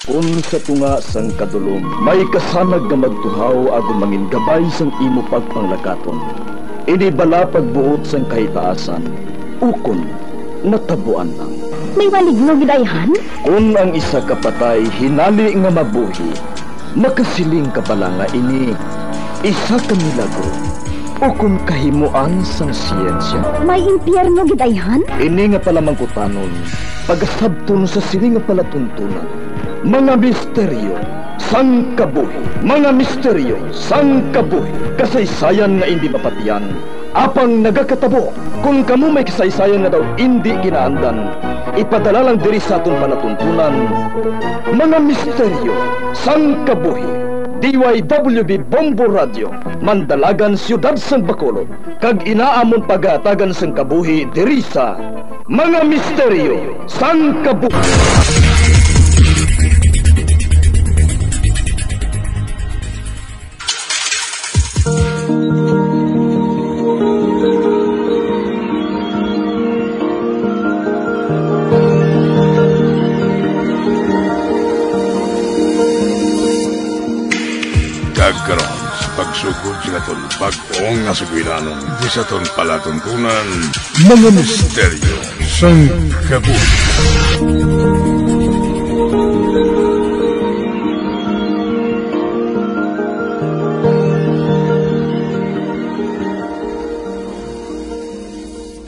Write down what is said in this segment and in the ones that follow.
Kung sa tunga sang kadulom, may kasanag nga magtuhaw agon mangin gabay sang imo pagpanglakaton. Ini bala pagbuot sang kahitaasan, ukon natabuan lang. May waligno gidayhan? Kung ang isa kapatay hinali nga mabuhi, makasiling ka pala nga ini isa ka milagro o kung kahimuan sang siyensya. May impyerno gidayhan? Ini nga pala mangkutanon, pagasabton sa sili nga palatuntunan. Mga misteryo sang kabuhi, mga misteryo sang kabuhi, kasaysayan nga hindi mapatiyan, apang nagakatabo. Kung kamo may kasaysayan nga daw hindi ginaandan, ipadala lang diri sa atong palatuntunan. Mga misteryo sang kabuhi, DYWB Bombo Radio, Mandalagan, Siyudad San Bacolod, kag inaamon pagatagan sang kabuhi diri sa Mga Misteryo sang Kabuhi. Karon sa pagsugod sila ton pag-ong nga suginanon di sa ton palatuntunan Mga Misteryo sang Kabuhi.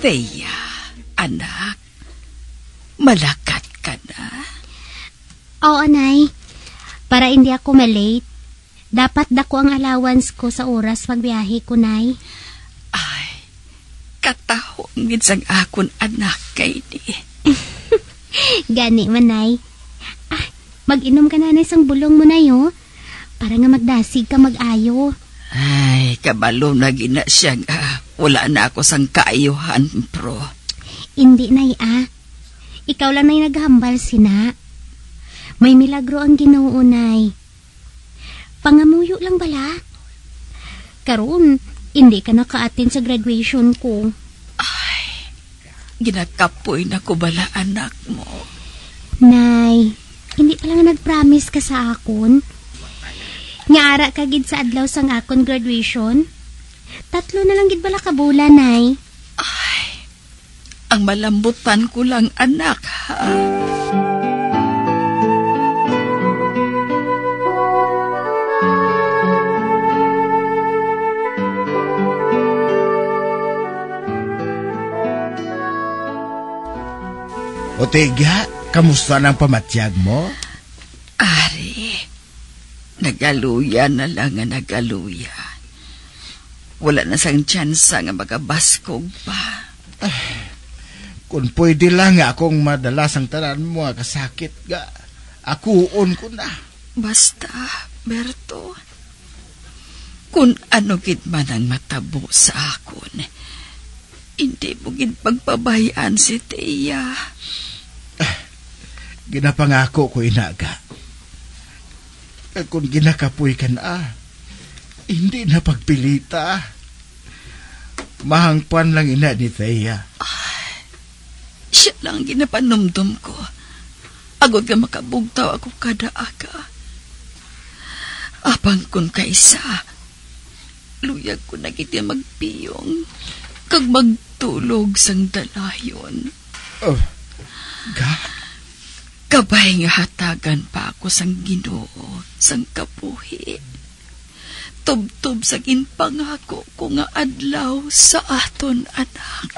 Thea, anak, malakat ka na? Oo, Nay. Para hindi ako malate, dapat dako ang allowance ko sa oras pagbiyahe ko, Nay. Ay, katahong ginsang akon anak kay ni. Gani man, Nay. Mag-inom ka na isang bulong mo, Nay, oh. Para nga magdasig ka mag-ayo. Ay, kabalo na gina siya nga. Wala na ako sang kaayuhan, pro. Hindi, Nay, Ikaw lang na'y naghambal, sina. May milagro ang Ginoo, Nay. Pangamuyo lang bala. Karon, hindi ka naka-attend sa graduation ko. Ay, ginakapoy na ko bala anak mo. Nay, hindi pa lang nag-promise ka sa akon. Ngaara ka gid sa adlaw sang akon graduation. 3 na lang gid bala ka bulan, Nay. Ay, ang malambutan ko lang anak, ha? Otega, kamusta ng pamatyag mo? Ari, nagaluya na lang nga nagaluya. Wala na sang tsansa nga magabaskog pa. Kung pwede lang nga akong madalas ang tanan mo kasakit ga, akuon ko na. Basta, Berto, kung ano gid man ang matabo sa akon, hindi mo gid pagpabayaan si Thea. Ginapangako ko inaga. Kung ginakapoy ka na, hindi na pagpilita. Mahangpan lang ina ni Thea. Siya lang ginapanumdum ko. Agod ka makabugtaw ako kada aga. Apang kun kaisa, luyag ko na kita magpiyong kag magtulog sang dalayon. Kabay nga hatagan pa ako sang Ginoo, sang kabuhi. Tub-tub sa ginpangako ko nga adlaw sa aton anak.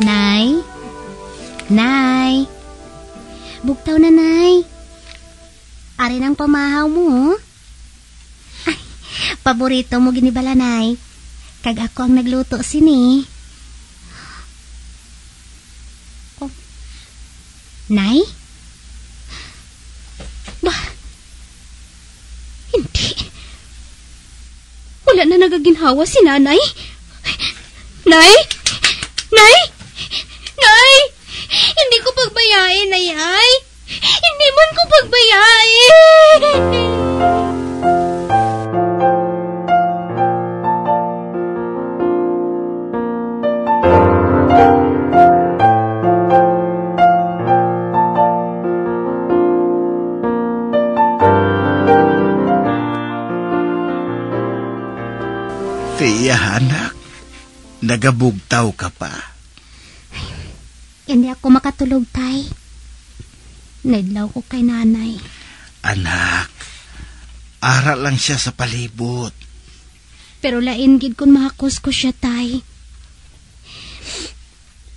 Nay? Nay? Bugtaw na, Nay. Ari ng pamahaw mo, oh. Ay, paborito mo ginibala, Nay. Kag ako ang nagluto sini. Oh. Nay? Bah, hindi. Wala na nagaginhawa si Nanay. Nay? Nay? Nay! Hindi ko pagbayain na Yay! Tiya, anak. Nagabugtaw ka pa. Hindi ako makatulog, tay. Naidlaw ko kay nanay. Anak, aral lang siya sa palibot. Pero lain gid kun mahakos ko siya, tay.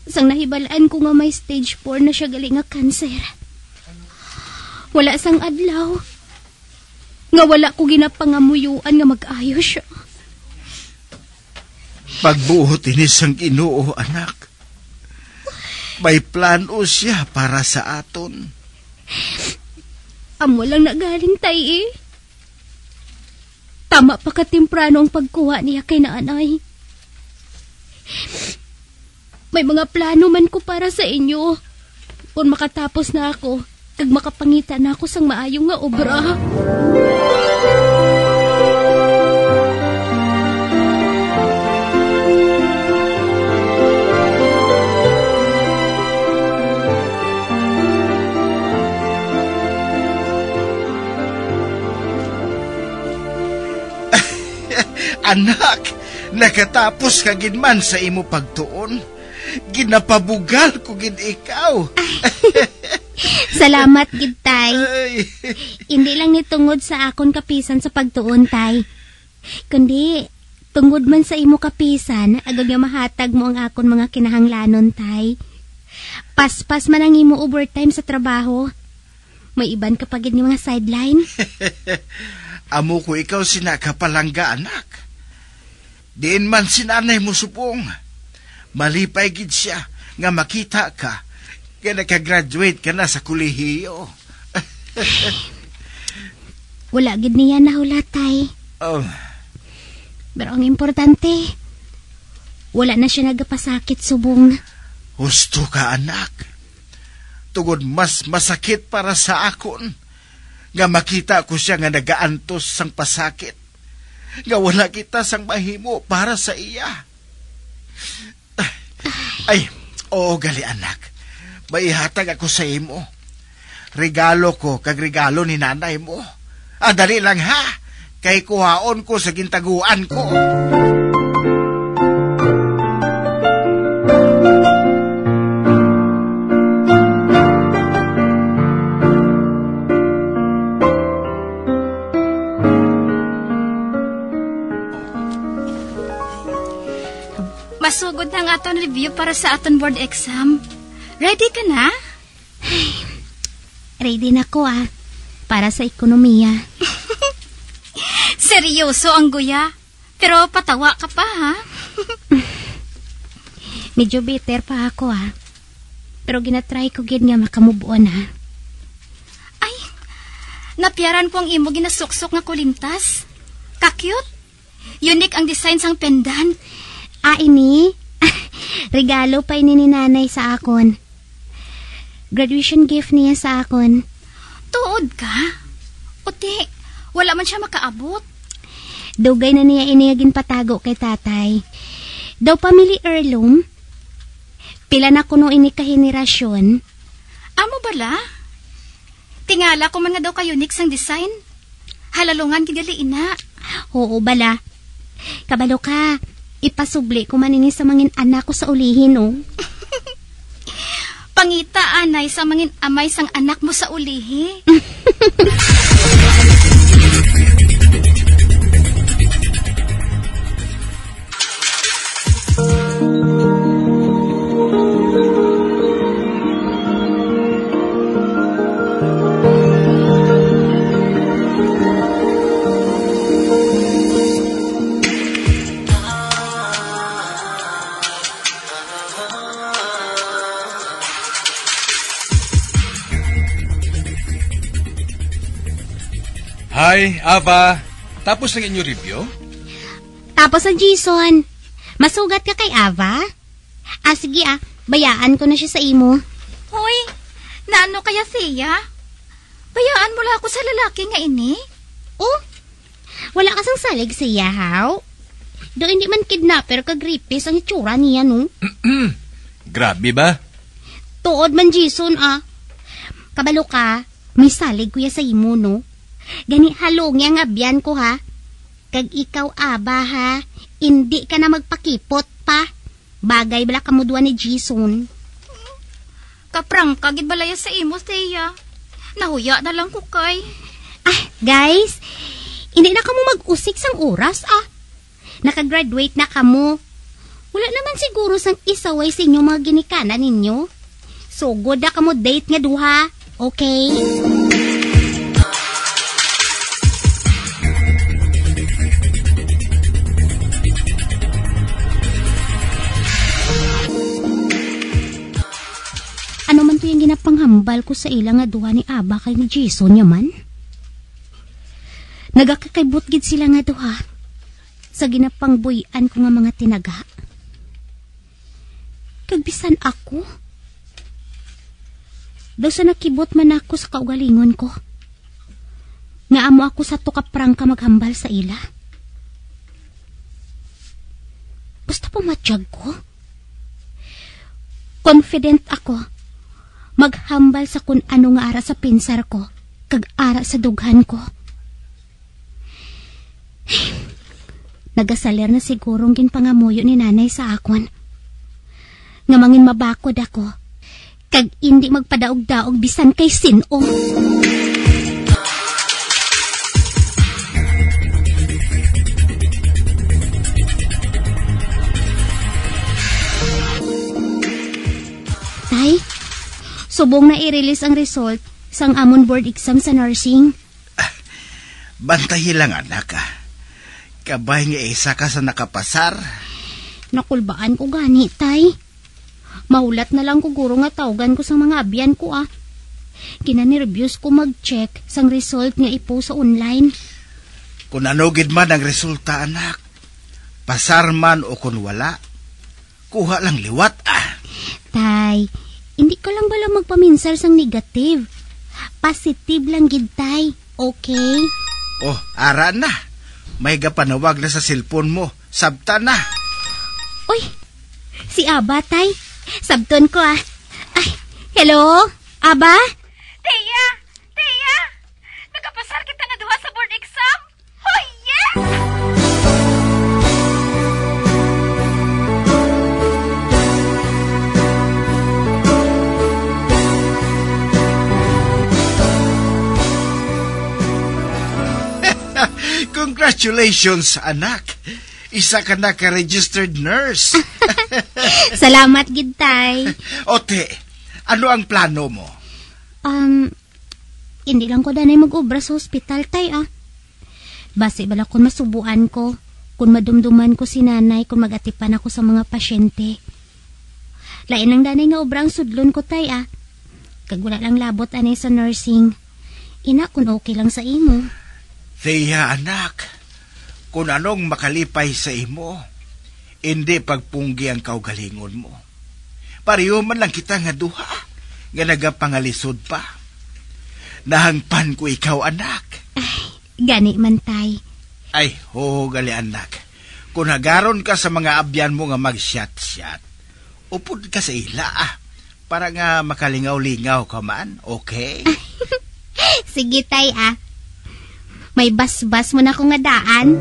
Sang nahibalaan ko nga may stage 4 na siya gali nga cancer. Wala sang adlaw. Nga wala ko ginapangamuyuan nga mag-ayo siya. Pagbuot inis ang Ginoo, anak. May plano siya para sa aton. Amo lang nagaling, tay, eh. Tama pa katimprano ang pagkuha niya kay nanay. May mga plano man ko para sa inyo. Kung makatapos na ako, kag makapangita na ako sang maayong nga obra. Anak, nakatapos ka ginman sa imo pagtuon. Ginapabugal ko gid ikaw. Salamat, gid, tay. Ay. Hindi lang ni tungod sa akon kapisan sa pagtuon, tay. Kundi, tungod man sa imo kapisan, agad nga mahatag mo ang akon mga kinahanglanon, tay. Paspas man ang imo overtime sa trabaho. May iban ka pa gid ni mga sideline. Amo ko ikaw sinakapalangga, anak. Diin man sinanay mo supong. Malipay gid siya nga makita ka nga nakagraduate ka na sa kolehiyo. Wala gid niya nahula, tay. Oh, Pero ang importante, wala na siya nagapasakit subong. husto ka, anak. Tugod mas masakit para sa akon nga makita ko siya nga nagaantos sang pasakit. Nga wala kita sang mahimo para sa iya. Ay, oo gali, anak. Maihatag ako sa imo. Regalo ko kag regalo ni nanay mo. Dali lang ha. Kay kuhaon ko sa gintaguan ko. Masugod na ang aton review para sa aton board exam. Ready ka na? Ready na ko, para sa ekonomiya. Seryoso ang guya. Pero patawa ka pa, ha? Medyo bitter pa ako, Pero ginatry ko gid nga makamove on, Ay, napiaran ko ang imo ginasuksok nga kulintas. Ka-cute. Unique ang design sang pendant. Ini? Regalo pa ini ni nanay sa akon. Graduation gift niya sa akon. Tuod ka? Uti, wala man siya makaabot. Dugay na niya iniyagin patago kay tatay. Daw family heirloom. Pila na kuno ini kahenerasyon. Amo bala? Tingala ko man nga daw ka unique sang design. Halalungan kigali ina. Oo bala. Kabalo ka. Ipasubli ko manini sa mangin anak ko sa ulihin, Pangita anay sa mangin amay sang anak mo sa ulihi. Hi, Ava. Tapos ng inyong review? Tapos ang Jason. Masugat ka kay Ava? Sige bayaan ko na siya sa imo. Hoy, naano kaya siya? Hayaan mo lang ako sa lalaki nga ini. Oh, wala kasang salig siya, haw? Do hindi man kidnapper kag rapist ang itsura niya, no? Grabe ba? Tuod man, Jason, ah. Kabalo ka, may salig kuya sa imo, no? Gani halong yang abyan ko, ha? Kag ikaw, aba, ha? Hindi ka na magpakipot pa. Bagay bala kamudwa ni Jason. Kaprang kagid balaya sa imo, Thea. Nahuya na lang ko kay. Ah, guys, hindi na kamo mag-usik sang oras, ah. Nakagraduate na kamo. Wala naman siguro sang isaway sa inyo mga ginikanan ninyo. So, good na kamo date nga duha. Okay? Ano man to yung ginapanghambal ko sa ilang nga duha ni Aba kay ni Jason yaman? Nagakakaibot gid sila nga duha sa ginapangbuyan ko nga mga tinaga. Kagbisan ako. Daw sa nakibot man ako sa kaugalingon ko. Nga amo ako sa tukaprang ka maghambal sa ila. Basta pumatyag ko. Confident ako maghambal sa kun ano nga ara sa pinsar ko kag ara sa dughan ko. Nagasalir na sigurong ginpangamuyo ni nanay sa akon. Nga mangin mabakod ako. Kag hindi magpadaog-daog bisan kay sino. Tay, subong na i-release ang result sang amon board exam sa nursing. Bantahi lang, anak, ah. Kabay nga isa ka sa nakapasar. Nakulbaan ko gani, tay. Maulat na lang ko guro nga tawgan ko sa mga abyan ko, ah. Kinanervyos ko mag-check sang result nga ipost sa online. Kung anugid man ang resulta, anak, pasar man o kung wala, kuha lang liwat, ah. Tay, hindi ko lang bala magpaminsar sang negative. Positive lang gid, tay. Okay? Oh, ara na. May gapanawag na sa cellphone mo. Sabta na. Uy, si Aba, tay. Sabton ko, ah. Ay, hello? Aba? Thea! Thea! Nagapasar kita na duha sa board exam? Oh, yes! Congratulations, anak. Isa ka na ka-registered nurse. Salamat, gid, tay. Ote, ano ang plano mo? Hindi lang ko danay mag-obra sa hospital, tay, ah. Base bala kung masubuan ko, kung madumduman ko si nanay, kung mag-atipan ako sa mga pasyente. Lain ang danay nga obra ang sudlon ko, tay, ah. Kag wala lang labot anay sa nursing. Ina, kung okay lang sa imo. Thea, anak, kung anong makalipay sa imo, hindi pagpunggi ang kaugalingon mo. Pareho man lang kita nga duha, nga nagapangalisod pa. Nahangpan ko ikaw, anak. Ay, gani man, tay. Ay, ho, gali, anak. Kung nagaron ka sa mga abyan mo nga mag-shot-shot, upod ka sa ila, ah, para nga makalingaw-lingaw ka man, okay? Sige, tay, ah. May bas-bas mo na kong adaan.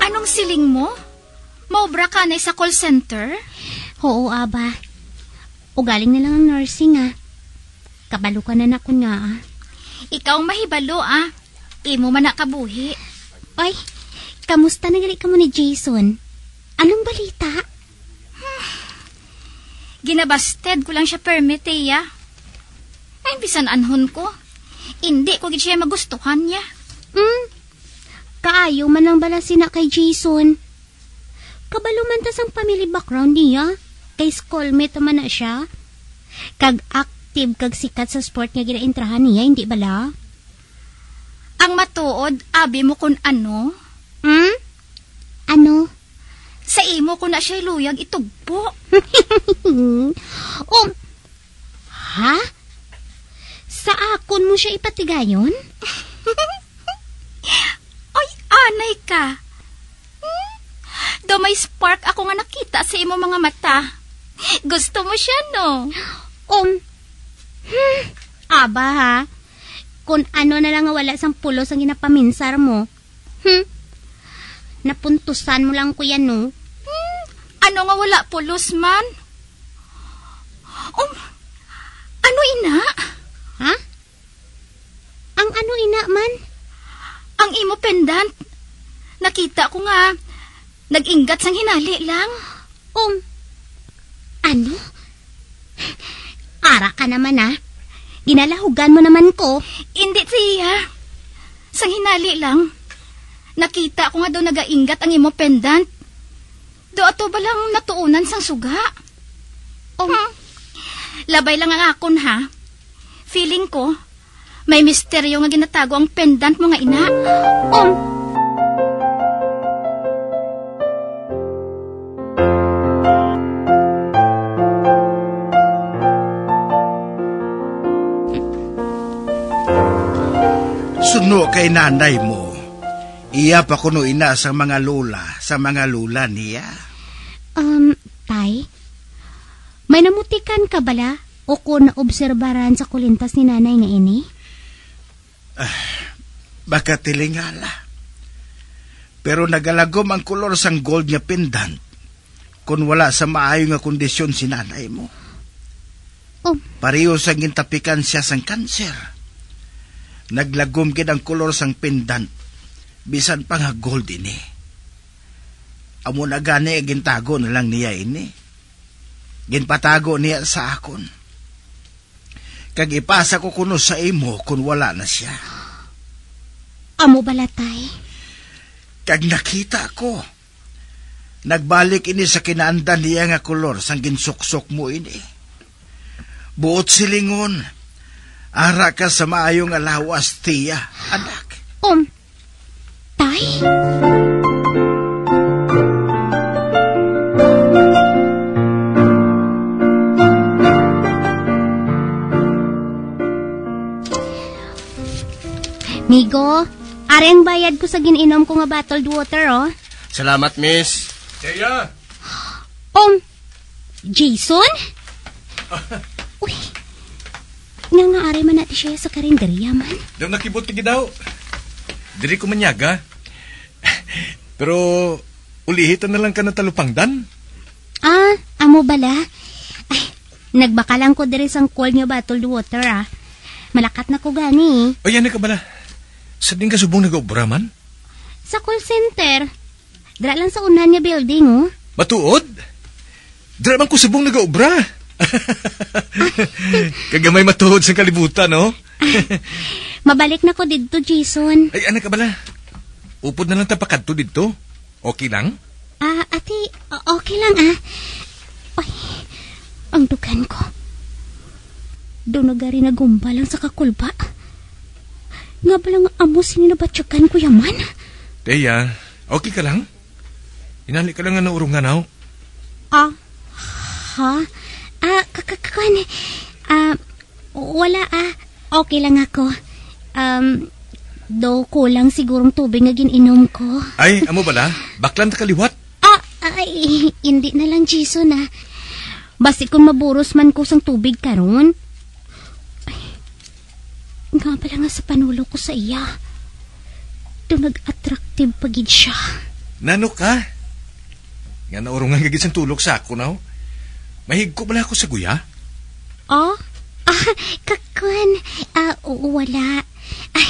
Anong siling mo? Maobra ka na sa call center? Oo, Aba. O galing na lang ang nursing, ah. Kabalo ka na na ko nga, ah. Ikaw ang mahibalo, ah. Imo man nakabuhi. Oy, kamusta na gali ka mo ni Jason? Anong balita? Ginabasted ko lang siya permit, Thea. Ay, bisan anhon ko. Hindi ko gid siya magustuhan niya. Kaayo man lang bala sina kay Jason. Kabalo man tas ang family background niya. Kay schoolmate man na siya. Kag active kag sikat sa sport nga ginaintrahan niya, hindi bala? Ang matuod, abi mo kun ano? Ano? Sa imo ko na siya'y luyag itugpo. Ha? Sa akon mo siya ipatigayon? Ay, anay ka. Do may spark ako nga nakita sa imo mga mata. Gusto mo siya, no? Aba ha? Kung ano na lang nga wala sang pulos ang ginapaminsar mo. Napuntusan mo lang ko yan, no? Ano nga wala pulos man? Ano ina? Ha? Ang ano ina man? Ang imo pendant. Nakita ko nga, nag-ingat sang hinali lang. Ano? Ara ka naman ha? Ginalahugan mo naman ko. Hindi siya. Sang hinali lang. Nakita ko nga daw nag-ingat ang imo pendant. Do ato ba lang natuunan sang suga? Labay lang ang akon ha. Feeling ko, may misteryo nga ginatago ang pendant mo nga ina. Suno kay nanay mo. Iya pa kuno ina sa mga lula niya. Tay, may namutikan ka bala o kung naobserbaran sa kulintas ni nanay nga ini? Baka tilingala. Pero nagalagom ang kolor sang gold nga pendant kung wala sa maayo nga kondisyon si nanay mo. Pareho sang gintapikan siya sang kanser. Naglagom gid ang kolor sang pendant bisan pa nga gold ini. Amo na gani gintago na lang niya ini. Ginpatago niya sa akon. Kag ipasa ko kuno sa imo kung wala na siya. Amo balatay? Kag nakita ko. Nagbalik ini sa kinaandan niya nga kolor sang ginsuksok mo ini. Buot silingon. Ara ka sa maayong alawas, tiya, anak. Tay? Migo, areng bayad ko sa gininom ko nga bottled water, oh. Salamat, miss. Teya! Jason? Uy, nga ari man natin siya sa karinderya man. Daw nakibot ka daw. Diri ko manyaga. Pero, ulihitan na lang ka ng talupangdan. Amo bala? Ay, nagbaka lang ko diri sang cold nga bottled water, ah. Malakat na ko gani. O yan na ka bala. Sa din ka subong nag-obra man? Sa call center. Dra lang sa unahan nga building, oh. Matuod? Dra man ko subong nag-obra. Kagamay matuod sa kalibutan, no? Mabalik na ko dito, Jason. Ay, anak ka bala. Upod na lang tapakadto dito. Okay lang? Ate, okay lang, ah. Ay, ang dugan ko. Doon nagari na gumbalang sa kakulba. Nga balang amo sininabatyagan ko yaman. Teya, okay ka lang? Inali ka lang nga naurungan, no? Ha? Wala, okay lang ako. Do kulang sigurong tubig nga gininom ko. Ay, amo bala? Baklan ta kaliwat? Ay, hindi na lang, Jason, ah. Basi kung maburos man ko sang tubig karon. Ay, nga pala nga sa panulo ko sa iya. Do nag-attractive pagid siya. Nano ka? Nga naurungan gagit sang tulog sa ako, no? Mahigko bala ako sa guya? Kakuan. Wala. Ay,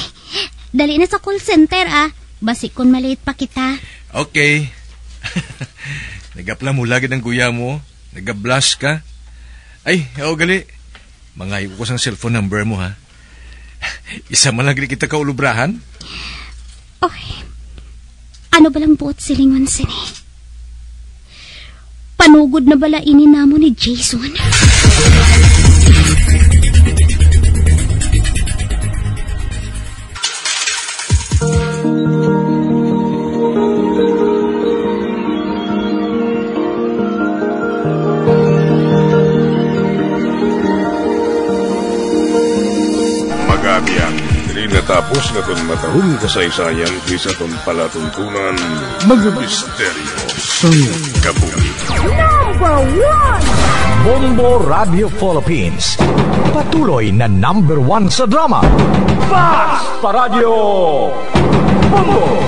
dali na sa call center, ah. Basi kung maliit pa kita. Okay. Nagapla mo lagi ng guya mo. Nagablush ka. Ay, gali. Mangayo ko sang cellphone number mo, ha? Isa man lang kita kaulubrahan? Okay. Ano balang buot silingon sini? Panugod na bala ini namo ni Jason? pag-abiyan. Dili natapos nga itong matahong kasaysayan kaysa itong palatuntunan mga misteryo sang kabuhi. Bombo Radio Philippines. Patuloy na #1 sa drama. Fast pa Radio Bombo!